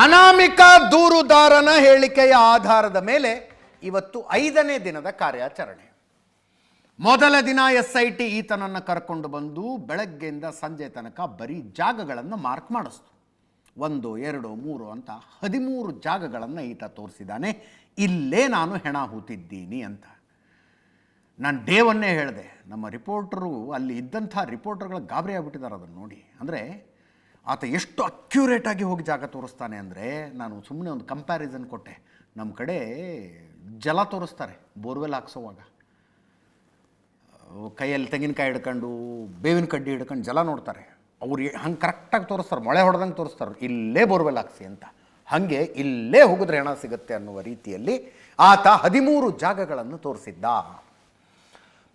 ಅನಾಮಿಕ ದೂರುದಾರನ ಹೇಳಿಕೆಯ ಆಧಾರದ ಮೇಲೆ ಇವತ್ತು 5ನೇ ದಿನದ ಕಾರ್ಯಾಚರಣೆ. ಮೊದಲ ದಿನ SIT ಈತನನ್ನು ಕರ್ಕೊಂಡು ಬಂದು ಬೆಳಗ್ಗೆಯಿಂದ ಸಂಜೆ ತನಕ ಬರೀ ಜಾಗಗಳನ್ನು ಮಾರ್ಕ್ ಮಾಡಿಸ್ತು. 1 2 3 ಅಂತ 13 ಜಾಗಗಳನ್ನು ಈತ ತೋರಿಸಿದ್ದಾನೆ. ಇಲ್ಲೇ ನಾನು ಹೆಣ ಹೂತಿದ್ದೀನಿ ಅಂತ. ನಾನು ಡೇವನ್ನೇ ಹೇಳಿದೆ, ನಮ್ಮ ರಿಪೋರ್ಟರು ಅಲ್ಲಿ ಇದ್ದಂಥ ರಿಪೋರ್ಟರ್ಗಳ ಗಾಬರಿ ಆಗಿಬಿಟ್ಟಿದ್ದಾರೆ ಅದನ್ನು ನೋಡಿ. ಅಂದರೆ ಆತ ಎಷ್ಟು ಅಕ್ಯುರೇಟಾಗಿ ಹೋಗಿ ಜಾಗ ತೋರಿಸ್ತಾನೆ ಅಂದರೆ, ನಾನು ಸುಮ್ಮನೆ ಒಂದು ಕಂಪ್ಯಾರಿಸನ್ ಕೊಟ್ಟೆ. ನಮ್ಮ ಕಡೆ ಜಲ ತೋರಿಸ್ತಾರೆ ಬೋರ್ವೆಲ್ ಹಾಕ್ಸೋವಾಗ, ಕೈಯಲ್ಲಿ ತೆಂಗಿನಕಾಯಿ ಹಿಡ್ಕೊಂಡು ಬೇವಿನ ಕಡ್ಡಿ ಹಿಡ್ಕೊಂಡು ಜಲ ನೋಡ್ತಾರೆ. ಅವ್ರು ಹಂಗೆ ಕರೆಕ್ಟಾಗಿ ತೋರಿಸ್ತಾರೆ, ಮೊಳೆ ಹೊಡೆದಂಗೆ ತೋರಿಸ್ತಾರೆ, ಇಲ್ಲೇ ಬೋರ್ವೆಲ್ ಹಾಕ್ಸಿ ಅಂತ. ಹಾಗೆ ಇಲ್ಲೇ ಹೋಗಿದ್ರೆ ಹೆಣ ಸಿಗುತ್ತೆ ಅನ್ನುವ ರೀತಿಯಲ್ಲಿ ಆತ 13 ಜಾಗಗಳನ್ನು ತೋರಿಸಿದ್ದ.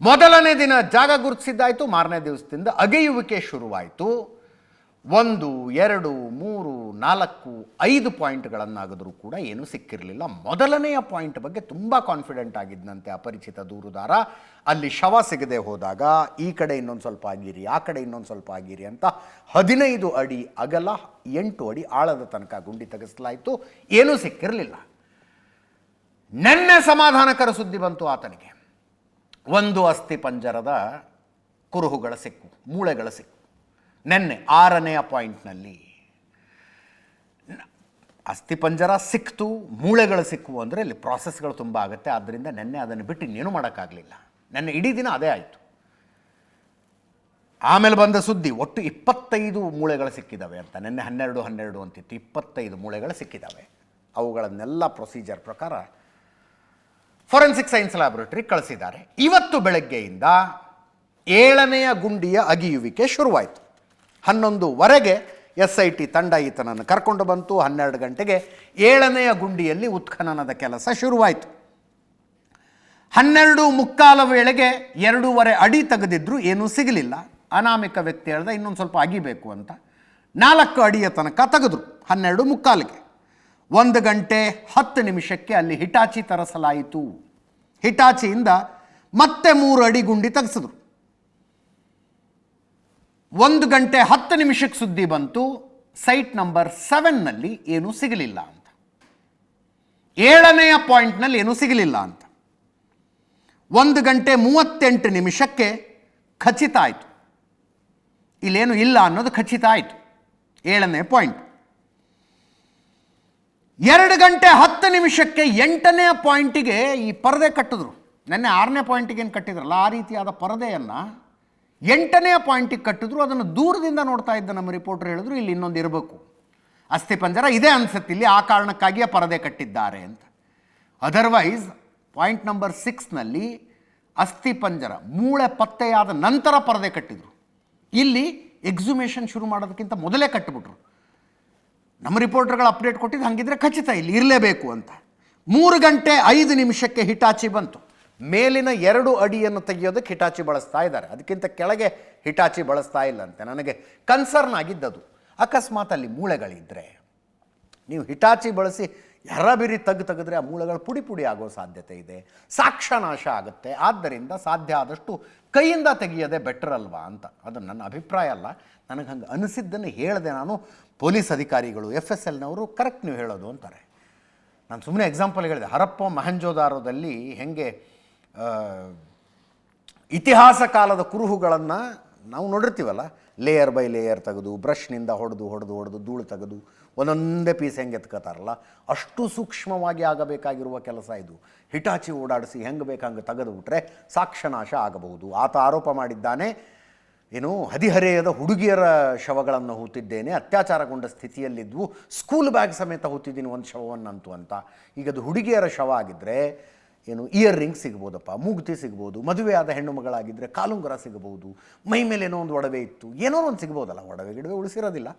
ಮೊದಲನೇ ದಿನ ಜಾಗ ಗುರುತಿಸಿದ್ದಾಯಿತು. ಮಾರನೇ ದಿವಸದಿಂದ ಅಗೆಯುವಿಕೆ ಶುರುವಾಯಿತು. 1 2 3 4 5 ಪಾಯಿಂಟ್ಗಳನ್ನಾಗಿದ್ರೂ ಕೂಡ ಏನೂ ಸಿಕ್ಕಿರಲಿಲ್ಲ. ಮೊದಲನೆಯ ಪಾಯಿಂಟ್ ಬಗ್ಗೆ ತುಂಬ ಕಾನ್ಫಿಡೆಂಟ್ ಆಗಿದ್ದಂತೆ ಅಪರಿಚಿತ ದೂರುದಾರ. ಅಲ್ಲಿ ಶವ ಸಿಗದೆ ಹೋದಾಗ ಈ ಕಡೆ ಇನ್ನೊಂದು ಸ್ವಲ್ಪ ಆಗಿರಿ, ಆ ಕಡೆ ಇನ್ನೊಂದು ಸ್ವಲ್ಪ ಆಗಿರಿ ಅಂತ 15 ಅಡಿ ಅಗಲ 8 ಅಡಿ ಆಳದ ತನಕ ಗುಂಡಿ ತೆಗೆಸಲಾಯಿತು. ಏನೂ ಸಿಕ್ಕಿರಲಿಲ್ಲ. ನೆನ್ನೆ ಸಮಾಧಾನಕರ ಸುದ್ದಿ ಬಂತು ಆತನಿಗೆ. 1 ಅಸ್ಥಿ ಪಂಜರದ ಕುರುಹುಗಳ ಸಿಕ್ಕು, ಮೂಳೆಗಳ ಸಿಕ್ಕು. ನೆನ್ನೆ 6ನೆಯ ಪಾಯಿಂಟ್ನಲ್ಲಿ ಅಸ್ಥಿಪಂಜರ ಸಿಕ್ತು, ಮೂಳೆಗಳು ಸಿಕ್ಕು ಅಂದರೆ ಇಲ್ಲಿ ಪ್ರಾಸೆಸ್ಗಳು ತುಂಬ ಆಗುತ್ತೆ. ಆದ್ದರಿಂದ ನೆನ್ನೆ ಅದನ್ನು ಬಿಟ್ಟು ಇನ್ನೇನು ಮಾಡೋಕ್ಕಾಗಲಿಲ್ಲ. ನೆನ್ನೆ ಇಡೀ ದಿನ ಅದೇ ಆಯಿತು. ಆಮೇಲೆ ಬಂದ ಸುದ್ದಿ ಒಟ್ಟು 25 ಮೂಳೆಗಳು ಸಿಕ್ಕಿದ್ದಾವೆ ಅಂತ. ನೆನ್ನೆ 12 ಅಂತಿತ್ತು, 25 ಮೂಳೆಗಳು ಸಿಕ್ಕಿದ್ದಾವೆ. ಅವುಗಳನ್ನೆಲ್ಲ ಪ್ರೊಸೀಜರ್ ಪ್ರಕಾರ ಫೋರೆನ್ಸಿಕ್ ಸೈನ್ಸ್ ಲ್ಯಾಬೊರೇಟರಿ ಕಳಿಸಿದ್ದಾರೆ. ಇವತ್ತು ಬೆಳಗ್ಗೆಯಿಂದ 7ನೆಯ ಗುಂಡಿಯ ಅಗಿಯುವಿಕೆ ಶುರುವಾಯಿತು. 11ವರೆಗೆ SIT ತಂಡ ಈತನನ್ನು ಕರ್ಕೊಂಡು ಬಂತು. 12 ಗಂಟೆಗೆ 7ನೆಯ ಗುಂಡಿಯಲ್ಲಿ ಉತ್ಖನನದ ಕೆಲಸ ಶುರುವಾಯಿತು. 12:15 ವೇಳೆಗೆ 2.5 ಅಡಿ ತೆಗೆದಿದ್ರು ಏನೂ ಸಿಗಲಿಲ್ಲ. ಅನಾಮಿಕ ವ್ಯಕ್ತಿ ಹೇಳ್ದ ಇನ್ನೊಂದು ಸ್ವಲ್ಪ ಅಗಿಬೇಕು ಅಂತ. 4 ಅಡಿಯ ತನಕ ತೆಗೆದ್ರು 12:15ಗೆ. 1 ಗಂಟೆ 10 ನಿಮಿಷಕ್ಕೆ ಅಲ್ಲಿ ಹಿಟಾಚಿ ತರಿಸಲಾಯಿತು. ಹಿಟಾಚಿಯಿಂದ ಮತ್ತೆ 3 ಅಡಿ ಗುಂಡಿ ತೆಗೆಸಿದ್ರು. 1 ಗಂಟೆ 10 ನಿಮಿಷಕ್ಕೆ ಸುದ್ದಿ ಬಂತು, ಸೈಟ್ ನಂಬರ್ 7ನಲ್ಲಿ ಏನೂ ಸಿಗಲಿಲ್ಲ ಅಂತ. 7ನೆಯ ಪಾಯಿಂಟ್ನಲ್ಲಿ ಏನೂ ಸಿಗಲಿಲ್ಲ ಅಂತ. 1 ಗಂಟೆ 38 ನಿಮಿಷಕ್ಕೆ ಖಚಿತ ಆಯಿತು, ಇಲ್ಲೇನು ಇಲ್ಲ ಅನ್ನೋದು ಖಚಿತ ಆಯಿತು. 7ನೇ ಪಾಯಿಂಟ್. 2 ಗಂಟೆ 10 ನಿಮಿಷಕ್ಕೆ 8ನೆಯ ಪಾಯಿಂಟಿಗೆ ಈ ಪರದೆ ಕಟ್ಟಿದ್ರು. ನೆನ್ನೆ 6ನೇ ಪಾಯಿಂಟಿಗೆ ಏನು ಕಟ್ಟಿದ್ರಲ್ಲ ಆ ರೀತಿಯಾದ ಪರದೆಯನ್ನು 8ನೆಯ ಪಾಯಿಂಟಿಗೆ ಕಟ್ಟಿದ್ರು. ಅದನ್ನು ದೂರದಿಂದ ನೋಡ್ತಾ ಇದ್ದ ನಮ್ಮ ರಿಪೋರ್ಟರ್ ಹೇಳಿದ್ರು ಇಲ್ಲಿ ಇನ್ನೊಂದು ಇರಬೇಕು, ಅಸ್ಥಿಪಂಜರ ಇದೆ ಅನ್ಸುತ್ತೆ ಇಲ್ಲಿ, ಆ ಕಾರಣಕ್ಕಾಗಿಯೇ ಪರದೆ ಕಟ್ಟಿದ್ದಾರೆ ಅಂತ. ಅದರ್ವೈಸ್ ಪಾಯಿಂಟ್ ನಂಬರ್ 6ನಲ್ಲಿ ಅಸ್ಥಿಪಂಜರ ಮೂಳೆ ಪತ್ತೆಯಾದ ನಂತರ ಪರದೆ ಕಟ್ಟಿದ್ರು. ಇಲ್ಲಿ ಎಕ್ಸುಮೇಷನ್ ಶುರು ಮಾಡೋದಕ್ಕಿಂತ ಮೊದಲೇ ಕಟ್ಟಿಬಿಟ್ರು. ನಮ್ಮ ರಿಪೋರ್ಟರ್ಗಳು ಅಪ್ಡೇಟ್ ಕೊಟ್ಟಿದ್ದು ಹಾಗಿದ್ರೆ ಖಚಿತ ಇಲ್ಲಿ ಇರಲೇಬೇಕು ಅಂತ. 3 ಗಂಟೆ 5 ನಿಮಿಷಕ್ಕೆ ಹಿಟಾಚಿ ಬಂತು. ಮೇಲಿನ 2 ಅಡಿಯನ್ನು ತೆಗೆಯೋದಕ್ಕೆ ಹಿಟಾಚಿ ಬಳಸ್ತಾ ಇದ್ದಾರೆ, ಅದಕ್ಕಿಂತ ಕೆಳಗೆ ಹಿಟಾಚಿ ಬಳಸ್ತಾ ಇಲ್ಲ ಅಂತೆ. ನನಗೆ ಕನ್ಸರ್ನ್ ಆಗಿದ್ದದು, ಅಕಸ್ಮಾತ್ ಅಲ್ಲಿ ಮೂಳೆಗಳಿದ್ದರೆ ನೀವು ಹಿಟಾಚಿ ಬಳಸಿ ಎರಬಿರಿ ತೆಗೆದ್ರೆ ಆ ಮೂಳೆಗಳು ಪುಡಿ ಪುಡಿ ಆಗೋ ಸಾಧ್ಯತೆ ಇದೆ, ಸಾಕ್ಷ್ಯನಾಶ ಆಗುತ್ತೆ. ಆದ್ದರಿಂದ ಸಾಧ್ಯ ಆದಷ್ಟು ಕೈಯಿಂದ ತೆಗೆಯೋದೇ ಬೆಟರ್ ಅಲ್ವಾ ಅಂತ. ಅದು ನನ್ನ ಅಭಿಪ್ರಾಯ ಅಲ್ಲ, ನನಗೆ ಹಂಗೆ ಅನಿಸಿದ್ದನ್ನು ಹೇಳಿದೆ ನಾನು. ಪೊಲೀಸ್ ಅಧಿಕಾರಿಗಳು FSLನವರು ಕರೆಕ್ಟ್ ನೀವು ಹೇಳೋದು ಅಂತಾರೆ. ನಾನು ಸುಮ್ಮನೆ ಎಕ್ಸಾಂಪಲ್ ಹೇಳಿದೆ. ಹರಪ್ಪ ಮೊಹೆಂಜೋದಾರೋದಲ್ಲಿ ಹೆಂಗೆ ಇತಿಹಾಸ ಕಾಲದ ಕುರುಹುಗಳನ್ನು ನಾವು ನೋಡಿರ್ತೀವಲ್ಲ, ಲೇಯರ್ ಬೈ ಲೇಯರ್ ತೆಗೆದು ಬ್ರಷ್ನಿಂದ ಹೊಡೆದು ಧೂಳು ತೆಗೆದು ಒಂದೊಂದೇ ಪೀಸ್ ಹೆಂಗೆ ಎತ್ಕೋತಾರಲ್ಲ, ಅಷ್ಟು ಸೂಕ್ಷ್ಮವಾಗಿ ಆಗಬೇಕಾಗಿರುವ ಕೆಲಸ ಇದು. ಹಿಟಾಚಿ ಓಡಾಡಿಸಿ ಹೆಂಗೆ ಬೇಕಂಗೆ ತೆಗೆದುಬಿಟ್ರೆ ಸಾಕ್ಷ್ಯನಾಶ ಆಗಬಹುದು. ಆತ ಆರೋಪ ಮಾಡಿದ್ದಾನೆ, ಏನು ಹದಿಹರೆಯದ ಹುಡುಗಿಯರ ಶವಗಳನ್ನು ಹೂತಿದ್ದೇನೆ, ಅತ್ಯಾಚಾರಗೊಂಡ ಸ್ಥಿತಿಯಲ್ಲಿದ್ವು, ಸ್ಕೂಲ್ ಬ್ಯಾಗ್ ಸಮೇತ ಹೂತಿದ್ದೀನಿ ಒಂದು ಶವವನ್ನಂತೂ ಅಂತ. ಈಗ ಅದು ಹುಡುಗಿಯರ ಶವ ಆಗಿದ್ದರೆ ಏನು ಇಯರ್ ರಿಂಗ್ ಸಿಗ್ಬೋದಪ್ಪ, ಮೂಗುತಿ ಸಿಗ್ಬೋದು, ಮದುವೆಯಾದ ಹೆಣ್ಣು ಮಗಳಾಗಿದ್ದರೆ ಕಾಲುಂಗರ ಸಿಗಬಹುದು, ಮೈ ಮೇಲೆ ಏನೋ ಒಂದು ಒಡವೆ ಇತ್ತು, ಏನೋ ಒಂದು ಸಿಗ್ಬೋದಲ್ಲ, ಒಡವೆ ಗಿಡವೆ ಉಳಿಸಿರೋದಿಲ್ಲ,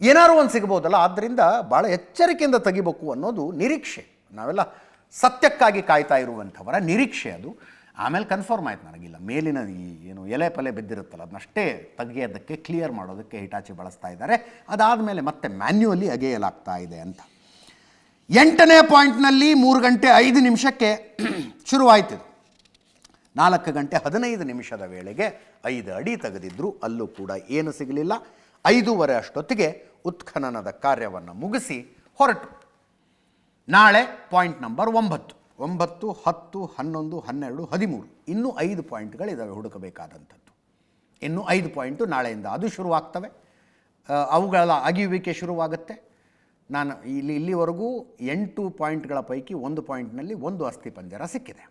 ಏನಾರು ಒಂದು ಸಿಗ್ಬೋದಲ್ಲ. ಆದ್ದರಿಂದ ಭಾಳ ಎಚ್ಚರಿಕೆಯಿಂದ ತೆಗಿಬೇಕು ಅನ್ನೋದು ನಿರೀಕ್ಷೆ. ನಾವೆಲ್ಲ ಸತ್ಯಕ್ಕಾಗಿ ಕಾಯ್ತಾ ಇರುವಂಥವರ ನಿರೀಕ್ಷೆ ಅದು. ಆಮೇಲೆ ಕನ್ಫರ್ಮ್ ಆಯ್ತು ನನಗಿಲ್ಲ, ಮೇಲಿನ ಏನು ಎಲೆ ಪಲೆ ಬಿದ್ದಿರುತ್ತಲ್ಲ ಅದನ್ನಷ್ಟೇ ತೆಗೆಯೋದಕ್ಕೆ ಕ್ಲಿಯರ್ ಮಾಡೋದಕ್ಕೆ ಹಿಟಾಚಿ ಬಳಸ್ತಾ ಇದ್ದಾರೆ. ಅದಾದಮೇಲೆ ಮತ್ತೆ ಮ್ಯಾನ್ಯುವಲಿ ಅಗೆಯಲಾಗ್ತಾ ಇದೆ ಅಂತ. 8ನೇ ಪಾಯಿಂಟ್ನಲ್ಲಿ 3 ಗಂಟೆ 5 ನಿಮಿಷಕ್ಕೆ ಶುರುವಾಯಿತು. 4 ಗಂಟೆ 15 ನಿಮಿಷದ ವೇಳೆಗೆ 5 ಅಡಿ ತೆಗೆದಿದ್ರು, ಅಲ್ಲೂ ಕೂಡ ಏನು ಸಿಗಲಿಲ್ಲ. 5:15 ಅಷ್ಟೊತ್ತಿಗೆ ಉತ್ಖನನದ ಕಾರ್ಯವನ್ನು ಮುಗಿಸಿ ಹೊರಟು. ನಾಳೆ ಪಾಯಿಂಟ್ ನಂಬರ್ 9, 9, 10, 11, 12, 13 ಇನ್ನೂ 5 ಪಾಯಿಂಟ್ಗಳಿದ್ದಾವೆ ಹುಡುಕಬೇಕಾದಂಥದ್ದು. ಇನ್ನೂ 5 ಪಾಯಿಂಟು ನಾಳೆಯಿಂದ ಅದು ಶುರುವಾಗ್ತವೆ. ಅವುಗಳ ಅಗಿಯುವಿಕೆ ಶುರುವಾಗುತ್ತೆ. ನಾನು ಇಲ್ಲಿವರೆಗೂ 8 ಪಾಯಿಂಟ್ಗಳ ಪೈಕಿ 1 ಪಾಯಿಂಟ್ನಲ್ಲಿ 1 ಅಸ್ಥಿಪಂಜರ ಸಿಕ್ಕಿದೆ.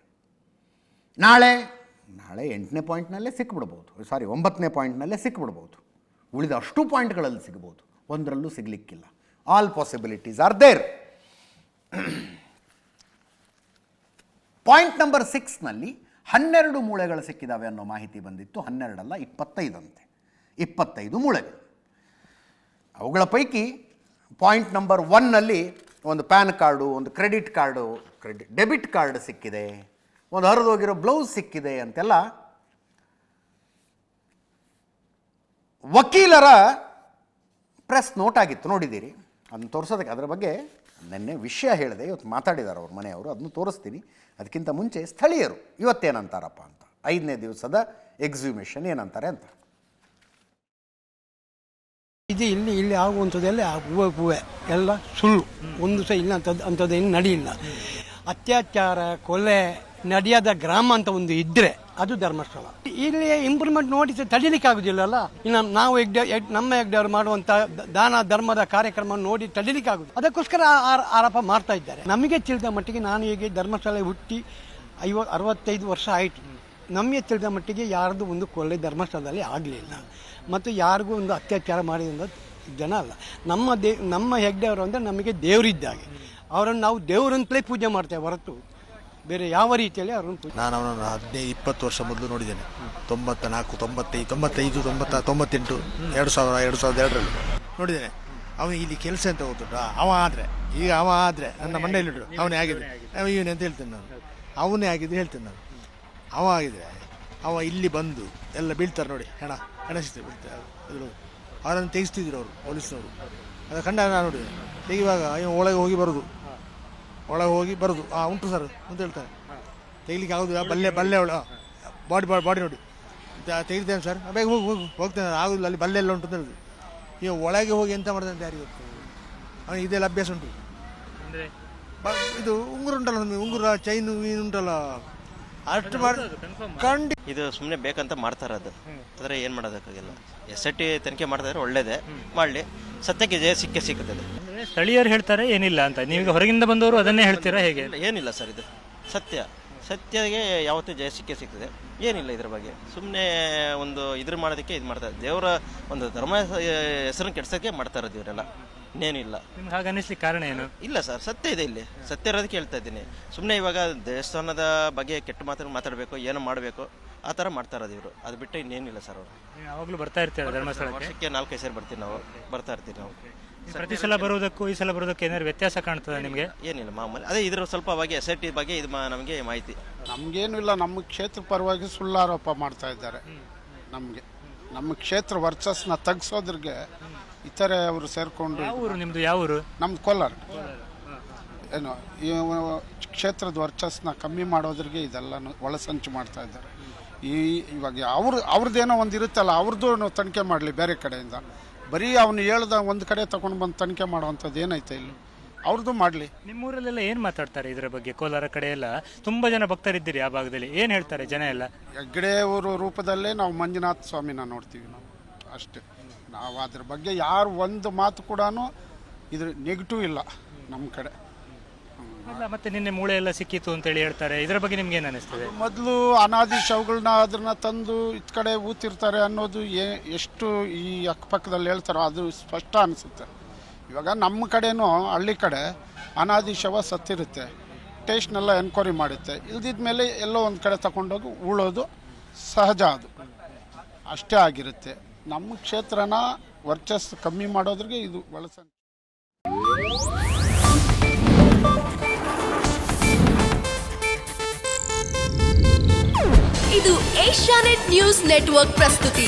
ನಾಳೆ 8ನೇ ಪಾಯಿಂಟ್ನಲ್ಲೇ ಸಿಕ್ಬಿಡ್ಬೋದು, 9ನೇ ಪಾಯಿಂಟ್ನಲ್ಲೇ ಸಿಕ್ಬಿಡ್ಬೋದು. ಉಳಿದ ಅಷ್ಟು ಪಾಯಿಂಟ್ಗಳಲ್ಲಿ ಸಿಗ್ಬೋದು, ಒಂದರಲ್ಲೂ ಸಿಗಲಿಕ್ಕಿಲ್ಲ. All possibilities are there. Point number 6ನಲ್ಲಿ 12 ಮೂಳೆಗಳು ಸಿಕ್ಕಿದ್ದಾವೆ ಅನ್ನೋ ಮಾಹಿತಿ ಬಂದಿತ್ತು. 12 ಅಲ್ಲ, 25 ಅಂತೆ. 25 ಮೂಳೆಗಳು. ಅವುಗಳ ಪೈಕಿ ಪಾಯಿಂಟ್ ನಂಬರ್ 1ನಲ್ಲಿ ಒಂದು ಪ್ಯಾನ್ ಕಾರ್ಡು, ಒಂದು ಕ್ರೆಡಿಟ್ ಕಾರ್ಡು, ಡೆಬಿಟ್ ಕಾರ್ಡ್ ಸಿಕ್ಕಿದೆ, ಒಂದು ಹರಿದೋಗಿರೋ ಬ್ಲೌಸ್ ಸಿಕ್ಕಿದೆ ಅಂತೆಲ್ಲ ವಕೀಲರ ಪ್ರೆಸ್ ನೋಟ್ ಆಗಿತ್ತು, ನೋಡಿದ್ದೀರಿ. ಅದನ್ನು ತೋರಿಸೋದಕ್ಕೆ ಅದರ ಬಗ್ಗೆ ನೆನ್ನೆ ವಿಷಯ ಹೇಳಿದೆ, ಇವತ್ತು ಮಾತಾಡಿದ್ದಾರೆ ಅವ್ರ ಮನೆಯವರು, ಅದನ್ನು ತೋರಿಸ್ತೀನಿ. ಅದಕ್ಕಿಂತ ಮುಂಚೆ ಸ್ಥಳೀಯರು ಇವತ್ತೇನಂತಾರಪ್ಪ ಅಂತ, 5ನೇ ದಿವಸದ ಎಕ್ಸಿಬಿಷನ್ ಏನಂತಾರೆ ಅಂತ. ಇದು ಇಲ್ಲಿ ಆಗುವಂಥದ್ದೆಲ್ಲ ಹೂವೆ ಎಲ್ಲ ಸುಳ್ಳು. ಒಂದು ಸಹ ಇಲ್ಲ ಅಂಥದ್ದೇನು ನಡೆಯಿಲ್ಲ. ಅತ್ಯಾಚಾರ, ಕೊಲೆ ನಡೆಯದ ಗ್ರಾಮ ಅಂತ ಒಂದು ಇದ್ದರೆ ಅದು ಧರ್ಮಸ್ಥಳ. ಇಲ್ಲಿ ಇಂಪ್ರೂವ್ಮೆಂಟ್ ನೋಡಿ ತಡೀಲಿಕ್ಕೆ ಆಗುದಿಲ್ಲಲ್ಲ. ಇನ್ನು ನಾವು ನಮ್ಮ ಹೆಗ್ಡೆಯವರು ಮಾಡುವಂಥ ದಾನ ಧರ್ಮದ ಕಾರ್ಯಕ್ರಮ ನೋಡಿ ತಡೀಲಿಕ್ಕೆ ಆಗುದು. ಅದಕ್ಕೋಸ್ಕರ ಆರೋಪ ಮಾಡ್ತಾ ಇದ್ದಾರೆ. ನಮಗೆ ತಿಳಿದ ಮಟ್ಟಿಗೆ, ನಾನು ಈಗ ಧರ್ಮಸ್ಥಳ ಹುಟ್ಟಿ 65 ವರ್ಷ ಆಯಿತು. ನಮಗೆ ತಿಳಿದ ಮಟ್ಟಿಗೆ ಯಾರ್ದು ಒಂದು ಕೊಲೆ ಧರ್ಮಸ್ಥಳದಲ್ಲಿ ಆಗಲಿಲ್ಲ, ಮತ್ತು ಯಾರಿಗೂ ಒಂದು ಅತ್ಯಾಚಾರ ಮಾಡಿದ ಜನ ಅಲ್ಲ. ನಮ್ಮ ಹೆಗ್ಡೆಯವರು ಅಂದರೆ ನಮಗೆ ದೇವರಿದ್ದಾಗೆ. ಅವರನ್ನು ನಾವು ದೇವರಂತಲೇ ಪೂಜೆ ಮಾಡ್ತೇವೆ ಹೊರತು ಬೇರೆ ಯಾವ ರೀತಿಯಲ್ಲಿ ಅವ್ರನ್ನ ಪೂಜೆ. ನಾನು ಅವನನ್ನು 15-20 ವರ್ಷ ಮೊದಲು ನೋಡಿದ್ದೇನೆ. 94, 95, 98, 2002ರಲ್ಲಿ ನೋಡಿದ್ದೇನೆ. ಅವನಿಗೆ ಇಲ್ಲಿ ಕೆಲಸ ಅಂತ ಗೊತ್ತುಂಟು. ಅವ ಆದರೆ ನನ್ನ ಮಂಡೆಯಲ್ಲಿಟ್ಟು ಅವನೇ ಆಗಿದೆ, ಇವನೇ ಅಂತ ಹೇಳ್ತೇನೆ ನಾನು. ಅವನೇ ಆಗಿದ್ದು ಹೇಳ್ತೇನೆ ನಾನು. ಅವ ಆಗಿದ್ರೆ ಅವ ಇಲ್ಲಿ ಬಂದು ಎಲ್ಲ ಬೀಳ್ತಾರೆ ನೋಡಿ, ಹೆಣ ಸಿಗ್ತದೆ ಬೀಳ್ತಾರೆ. ಅವರನ್ನು ತೆಗಿಸ್ತಿದ್ರು ಅವರು ಪೊಲೀಸ್ನವರು. ಅದು ಕಂಡ ನಾನು ನೋಡಿದೆ. ತೆಗಿವಾಗ ಒಳಗೆ ಹೋಗಿ ಬರೋದು ಉಂಟು ಸರ್ ಅಂತ ಹೇಳ್ತಾರೆ. ತೆಗಿಲಿಕ್ಕೆ ಆಗೋದು, ಬಲ್ಲೆ ಬಾಡಿ ನೋಡಿ ತೆಗಿತೇನೆ ಸರ್, ಬೇಗ ಹೋಗ್ತೇನೆ, ಆಗೋದಿಲ್ಲ, ಅಲ್ಲಿ ಬಲ್ಲೆ ಎಲ್ಲ ಉಂಟು ಅಂತ ಹೇಳಿದ್ರು. ಈಗ ಒಳಗೆ ಹೋಗಿ ಎಂತ ಮಾಡಿದೆ ಅಂತ ಯಾರಿಗೆ ಗೊತ್ತು. ಅವನಿಗೆ ಇದೆಲ್ಲ ಅಭ್ಯಾಸ ಉಂಟು. ಇದು ಉಂಗುರ ಉಂಟಲ್ಲ, ಉಂಗುರ ಚೈನು ಉಂಟಲ್ಲ, ಅಷ್ಟು ಮಾಡಿ ಇದು ಸುಮ್ಮನೆ ಬೇಕಂತ ಮಾಡ್ತಾರದು. ಆದರೆ ಏನು ಮಾಡೋದಕ್ಕಾಗಿಲ್ಲ. SIT ತನಿಖೆ ಮಾಡ್ತಾರೆ, ಒಳ್ಳೇದೇ ಮಾಡಲಿ. ಸತ್ಯಕ್ಕೆ ಜಯ ಸಿಕ್ಕುತ್ತದೆ. ಸ್ಥಳೀಯರು ಹೇಳ್ತಾರೆ ಏನಿಲ್ಲ ಅಂತ, ನೀವೀಗ ಹೊರಗಿಂದ ಬಂದವರು ಅದನ್ನೇ ಹೇಳ್ತೀರಾ ಹೇಗೆ? ಏನಿಲ್ಲ ಸರ್, ಇದು ಸತ್ಯಗೆ ಯಾವತ್ತೂ ಜಯ ಸಿಗ್ತದೆ. ಏನಿಲ್ಲ ಇದ್ರ ಬಗ್ಗೆ. ಸುಮ್ಮನೆ ಒಂದು ಇದ್ರ ಮಾಡೋದಕ್ಕೆ ಇದು ಮಾಡ್ತಾರೆ. ದೇವರ ಒಂದು ಧರ್ಮ ಹೆಸರನ್ನು ಕೆಡ್ಸೋಕ್ಕೆ ಮಾಡ್ತಾ ಇರೋದು ಇವರೆಲ್ಲ, ಇನ್ನೇನಿಲ್ಲ. ನಿಮ್ಗೆ ಹಾಗೆ ಅನ್ನಿಸ್ಲಿಕ್ಕೆ ಕಾರಣ ಏನು? ಇಲ್ಲ ಸರ್, ಸತ್ಯ ಇದೆ, ಇಲ್ಲಿ ಸತ್ಯ ಇರೋದಕ್ಕೆ ಹೇಳ್ತಾ ಇದ್ದೀನಿ. ಸುಮ್ಮನೆ ಇವಾಗ ದೇವಸ್ಥಾನದ ಬಗ್ಗೆ ಕೆಟ್ಟ ಮಾತಾಡಬೇಕು, ಏನೋ ಮಾಡಬೇಕು, ಆ ಥರ ಮಾಡ್ತಾ ಇರೋದು ಇವರು. ಅದು ಬಿಟ್ಟು ಇನ್ನೇನಿಲ್ಲ ಸರ್. ಅವರು ಯಾವಾಗಲೂ ಬರ್ತಾ ಇರ್ತೀರ ಧರ್ಮಸ್ಥಳಕ್ಕೆ? ವರ್ಷಕ್ಕೆ 4-5 ಸಾರಿ ಬರ್ತೀವಿ ನಾವು. ಪ್ರತಿ ಸಲ ಬರೋದಕ್ಕೂ ಈ ಸಲ ಬರೋದಕ್ಕೆ ಏನಾದ್ರು ವ್ಯತ್ಯಾಸ ಕಾಣ್ತದೆ ನಿಮಗೆ? ಏನಿಲ್ಲ, ಮಾಮೂಲಿ ಅದೇ. ಇದ್ರ ಸ್ವಲ್ಪ ಬಗ್ಗೆ SIT ಬಗ್ಗೆ ಇದು ನಮಗೆ ಮಾಹಿತಿ. ನಮಗೇನು ಇಲ್ಲ. ನಮ್ಮ ಕ್ಷೇತ್ರ ಪರವಾಗಿ ಸುಳ್ಳಾರೋಪ ಮಾಡ್ತಾ ಇದ್ದಾರೆ. ನಮ್ಮ ಕ್ಷೇತ್ರ ವರ್ಚಸ್ನ ತಗ್ಸೋದ್ರಿಗೆ ಇತರೆ ಅವರು ಸೇರಿಕೊಂಡು. ನಿಮ್ಮದು ಯಾವ ಊರು? ನಮ್ದು ಕೋಲಾರ. ಏನು ಈ ಕ್ಷೇತ್ರದ ವರ್ಚಸ್ನ ಕಮ್ಮಿ ಮಾಡೋದ್ರಿಗೆ ಇದೆಲ್ಲ ಒಳಸಂಚು ಮಾಡ್ತಾ ಇದ್ದಾರೆ. ಇವಾಗ ಅವ್ರದ್ದೇನೋ ಒಂದು ಇರುತ್ತಲ್ಲ, ಅವ್ರದ್ದು ತನಿಖೆ ಮಾಡಲಿ ಬೇರೆ ಕಡೆಯಿಂದ. ಬರೀ ಅವನು ಹೇಳ್ದ ಒಂದು ಕಡೆ ತಗೊಂಡು ಬಂದು ತನಿಖೆ ಮಾಡುವಂಥದ್ದು ಏನೈತೆ ಇಲ್ಲಿ, ಅವ್ರದ್ದು ಮಾಡಲಿ. ನಿಮ್ಮೂರಲ್ಲೆಲ್ಲ ಏನು ಮಾತಾಡ್ತಾರೆ ಇದರ ಬಗ್ಗೆ? ಕೋಲಾರ ಕಡೆ ಎಲ್ಲ ತುಂಬ ಜನ ಭಕ್ತರಿದ್ದೀರಿ ಆ ಭಾಗದಲ್ಲಿ, ಏನು ಹೇಳ್ತಾರೆ ಜನ ಎಲ್ಲ? ಹೆಗ್ಡೆ ಊರು ರೂಪದಲ್ಲೇ ನಾವು ಮಂಜುನಾಥ ಸ್ವಾಮಿನ ನೋಡ್ತೀವಿ ನಾವು, ಅಷ್ಟೇ. ನಾವು ಅದ್ರ ಬಗ್ಗೆ ಯಾರು ಒಂದು ಮಾತು ಕೂಡ ಇದ್ರ ನೆಗೆಟಿವ್ ಇಲ್ಲ ನಮ್ಮ ಕಡೆ. ಅಲ್ಲ, ಮತ್ತೆ ನಿನ್ನೆ ಮೂಳೆ ಎಲ್ಲ ಸಿಕ್ಕಿತ್ತು ಅಂತೇಳಿ ಹೇಳ್ತಾರೆ, ಇದರ ಬಗ್ಗೆ ನಿಮ್ಗೆ ಏನು ಅನಿಸ್ತದೆ? ಮೊದಲು ಅನಾದಿ ಶವಗಳನ್ನ ಅದನ್ನ ತಂದು ಇತ್ ಕಡೆ ಊತಿರ್ತಾರೆ ಅನ್ನೋದು ಎಷ್ಟು ಈ ಅಕ್ಕಪಕ್ಕದಲ್ಲಿ ಹೇಳ್ತಾರೋ ಅದು ಸ್ಪಷ್ಟ ಅನಿಸುತ್ತೆ. ಇವಾಗ ನಮ್ಮ ಕಡೆನೂ ಹಳ್ಳಿ ಕಡೆ ಅನಾದಿ ಶವ ಸತ್ತಿರುತ್ತೆ, ಟೇಸ್ಟ್ನೆಲ್ಲ ಎನ್ಕ್ವೈರಿ ಮಾಡುತ್ತೆ. ಇಲ್ದಿದ್ಮೇಲೆ ಎಲ್ಲೋ ಒಂದು ಕಡೆ ತಗೊಂಡೋಗಿ ಉಳೋದು ಸಹಜ, ಅದು ಅಷ್ಟೇ ಆಗಿರುತ್ತೆ. ನಮ್ಮ ಕ್ಷೇತ್ರನ ವರ್ಚಸ್ಸು ಕಮ್ಮಿ ಮಾಡೋದ್ರಿಗೆ ಇದು ಬಳಸ. ಇದು ಏಷ್ಯಾನೆಟ್ ನ್ಯೂಸ್ ನೆಟ್ವರ್ಕ್ ಪ್ರಸ್ತುತಿ.